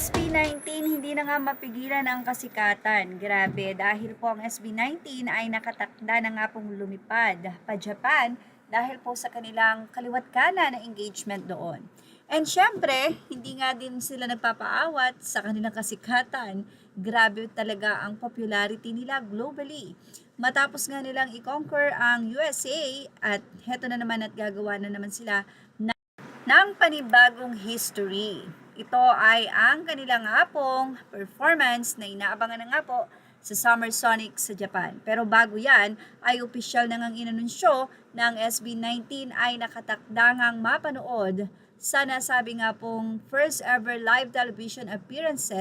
SB19 hindi na nga mapigilan ang kasikatan. Grabe, dahil po ang SB19 ay nakatakda na nga pong lumipad pa Japan dahil po sa kanilang kaliwat kanan na engagement doon. And syempre, hindi nga din sila nagpapaawat sa kanilang kasikatan. Grabe talaga ang popularity nila globally. Matapos nga nilang i-conquer ang USA at heto na naman at gagawa na naman sila ng panibagong history. Ito ay ang kanilang nga pong performance na inaabangan na nga po sa Summer Sonic sa Japan. Pero bago yan, ay opisyal na ngang inanunsyo na ang SB19 ay nakatakda ngang mapanood sa nasabi nga pong first ever live television appearance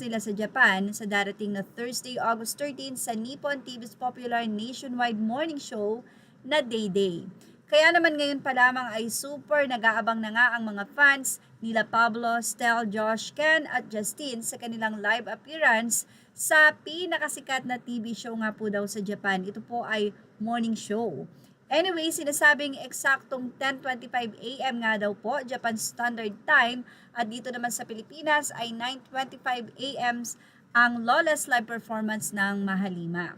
nila sa Japan sa darating na Thursday, August 13 sa Nippon TV's popular nationwide morning show na Day Day. Kaya naman ngayon pa lamang ay super nag-aabang na nga ang mga fans nila Pablo, Stel, Josh, Ken at Justin sa kanilang live appearance sa pinakasikat na TV show nga po daw sa Japan. Ito po ay morning show. Anyway, sinasabing eksaktong 10:25 AM nga daw po, Japan Standard Time, at dito naman sa Pilipinas ay 9:25 AM ang lawless live performance ng Mahalima.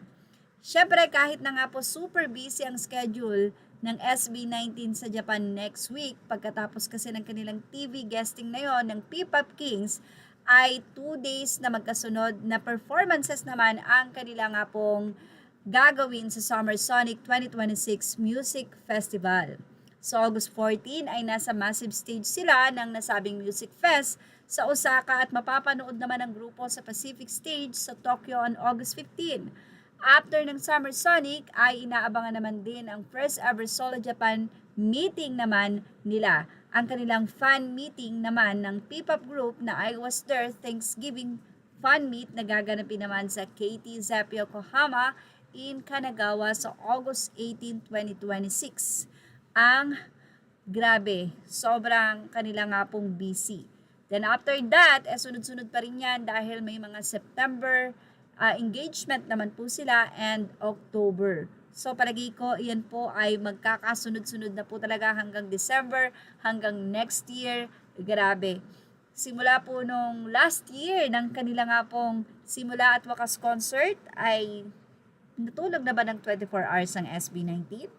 Syempre, kahit na nga po super busy ang schedule ng SB19 sa Japan next week, pagkatapos kasi ng kanilang TV guesting na yon ng P-Pop Kings, ay 2 days na magkasunod na performances naman ang kanila nga pong gagawin sa Summer Sonic 2026 Music Festival. So August 14 ay nasa massive stage sila ng nasabing Music Fest sa Osaka at mapapanood naman ang grupo sa Pacific Stage sa Tokyo on August 15. After ng Summer Sonic ay inaabangan naman din ang first ever Solo Japan meeting naman nila. Ang kanilang fan meeting naman ng P-pop group na I Was There Thanksgiving fan meet na gaganapin naman sa KT Zepp Yokohama in Kanagawa sa August 18, 2026. Ang grabe, sobrang kanila nga pong busy. Then after that, sunod-sunod pa rin yan dahil may mga September engagement naman po sila and October. So palagi ko iyan po ay magkakasunod-sunod na po talaga hanggang December, hanggang next year. Grabe. Simula po nung last year ng kanila nga pong simula at wakas concert ay natulog na ba ng 24 hours ang SB19?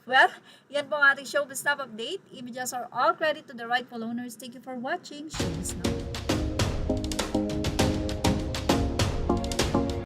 Well, yan po ang ating showbiz top update. Images are all credit to the rightful owners. Thank you for watching. Showbiz now.